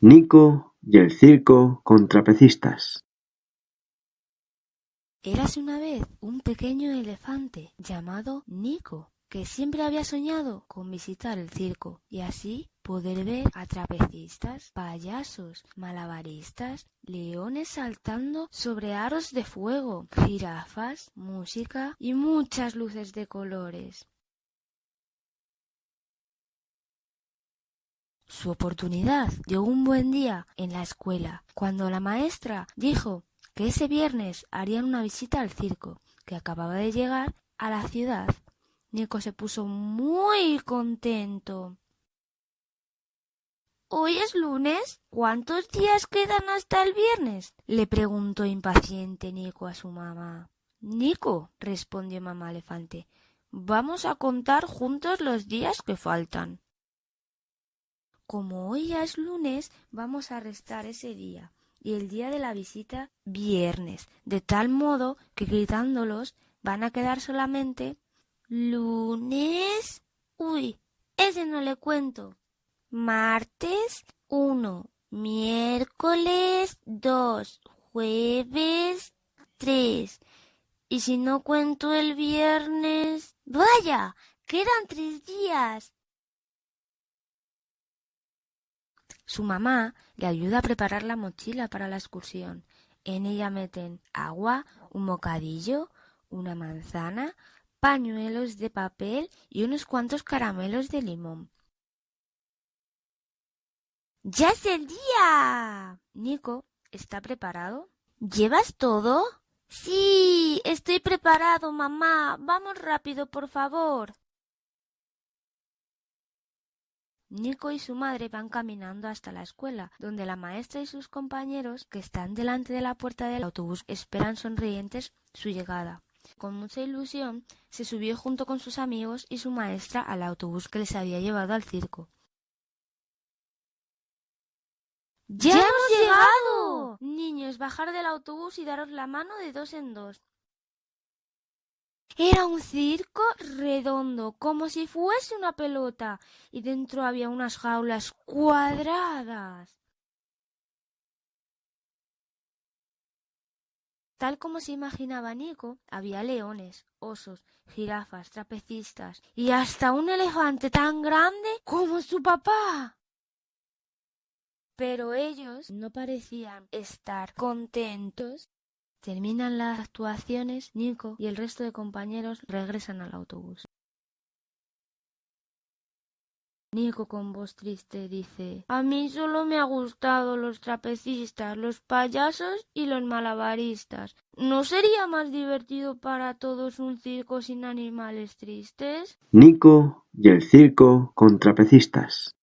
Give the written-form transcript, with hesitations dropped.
Nico y el circo con trapecistas. Érase una vez un pequeño elefante llamado Nico, que siempre había soñado con visitar el circo y así poder ver a trapecistas, payasos, malabaristas, leones saltando sobre aros de fuego, jirafas, música y muchas luces de colores. Su oportunidad llegó un buen día en la escuela, cuando la maestra dijo que ese viernes harían una visita al circo, que acababa de llegar a la ciudad. Nico se puso muy contento. ¿Hoy es lunes? ¿Cuántos días quedan hasta el viernes?, le preguntó impaciente Nico a su mamá. Nico, respondió mamá elefante, vamos a contar juntos los días que faltan. Como hoy ya es lunes, vamos a restar ese día y el día de la visita viernes, de tal modo que gritándolos van a quedar solamente lunes. Uy, ese no le cuento. Martes 1, miércoles 2, jueves 3. Y si no cuento el viernes... ¡Vaya! ¡Quedan 3 días! Su mamá le ayuda a preparar la mochila para la excursión. En ella meten agua, un bocadillo, una manzana, pañuelos de papel y unos cuantos caramelos de limón. ¡Ya es el día! Nico, ¿está preparado? ¿Llevas todo? Sí, estoy preparado, mamá. Vamos rápido, por favor. Nico y su madre van caminando hasta la escuela, donde la maestra y sus compañeros, que están delante de la puerta del autobús, esperan sonrientes su llegada. Con mucha ilusión, se subió junto con sus amigos y su maestra al autobús que les había llevado al circo. ¡Ya hemos llegado! Niños, bajar del autobús y daros la mano de dos en dos. Era un circo redondo, como si fuese una pelota, y dentro había unas jaulas cuadradas. Tal como se imaginaba Nico, había leones, osos, jirafas, trapecistas y hasta un elefante tan grande como su papá. Pero ellos no parecían estar contentos. Terminan las actuaciones, Nico y el resto de compañeros regresan al autobús. Nico con voz triste dice: a mí solo me ha gustado los trapecistas, los payasos y los malabaristas. ¿No sería más divertido para todos un circo sin animales tristes? Nico y el circo con trapecistas.